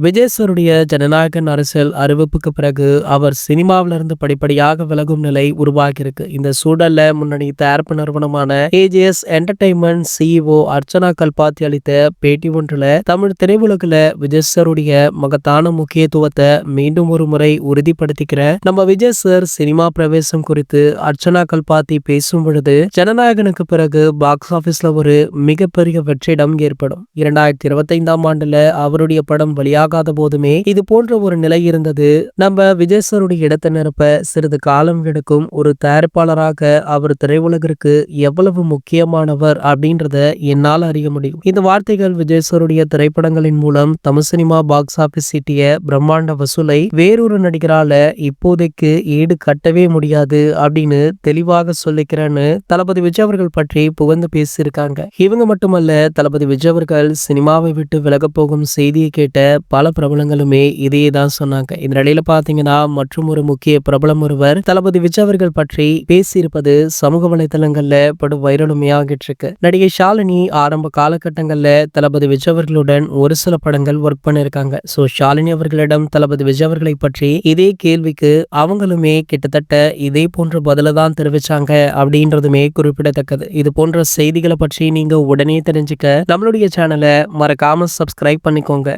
விஜய் சாருடைய ஜனநாயகன் அரசியல் அறிவிப்புக்கு பிறகு அவர் சினிமாவிலிருந்து படிப்படியாக விலகும் நிலை உருவாகியிருக்கு. இந்த சூழல்ல முன்னணி தயாரிப்பு நிறுவனமான AGS entertainment CEO Archana Kalpathi அளித்த பேட்டி ஒன்றுல தமிழ் திரையுலகில் விஜய் சாருடைய மகத்தான முக்கியத்துவத்தை மீண்டும் ஒரு முறை உறுதிப்படுத்திக்கிற நம்ம விஜய் சார் சினிமா பிரவேசம் குறித்து அர்ச்சனா கல்பாத்தி பேசும் பொழுது, ஜனநாயகனுக்கு பிறகு பாக்ஸ் ஆபீஸ்ல ஒரு மிகப்பெரிய வெற்றிடம் ஏற்படும். 2025ஆம் ஆண்டுல அவருடைய படம் வெளியாகாத போதுமே இது போன்ற ஒரு நிலை இருந்தது. நம்ம விஜய் சாருடைய இடத்தை நிரப்ப சிறிது காலம் எடுக்கும். ஒரு தயாரிப்பாளராக அவர் திரையுலகிற்கு எவ்வளவு முக்கியமானவர் அப்படின்றத என்னால் அறிய முடியும். இந்த வார்த்தைகள் விஜய் சாருடைய திரைப்படங்களின் மூலம் தமிழ் சினிமா பாக்ஸ் ஆபீஸ் ஈட்டிய பிரம்மாண்ட வசூலை வேறொரு நடிகரால இப்போதைக்கு ஈடு கட்டவே முடியாது அப்படின்னு தெளிவாக சொல்லிக்கிறேன்னு தளபதி விஜய் அவர்கள் பற்றி புகழ்ந்து பேசியிருக்காங்க. இவங்க மட்டுமல்ல, தளபதி விஜய் அவர்கள் சினிமாவை விட்டு விலக போகும் செய்தியை கேட்ட பல பிரபலங்களுமே இதையே தான் சொன்னாங்க. இந்த நிலையில பாத்தீங்கன்னா மற்றும் ஒரு முக்கிய பிரபலம் ஒருவர் தளபதி விஜய் அவர்கள் பற்றி பேசியிருப்பது சமூக வலைதளங்கள்ல படும் வைரலுமையாகிட்டு இருக்கு. நடிகை ஷாலினி ஆரம்ப காலகட்டங்கள்ல தளபதி விஜய் அவர்களுடன் ஒரு சில படங்கள் ஒர்க் பண்ணிருக்காங்க. சோ ஷாலினி அவர்களிடம் தளபதி விஜய் அவர்களை பற்றி இதே கேள்விக்கு அவங்களுமே கிட்டத்தட்ட இதே போன்ற பதில தான் தெரிவிச்சாங்க அப்படின்றதுமே குறிப்பிடத்தக்கது. இது போன்ற செய்திகளை பற்றி நீங்க உடனே தெரிஞ்சுக்க நம்மளுடைய சேனலை மறக்காம சப்ஸ்கிரைப் பண்ணிக்கோங்க.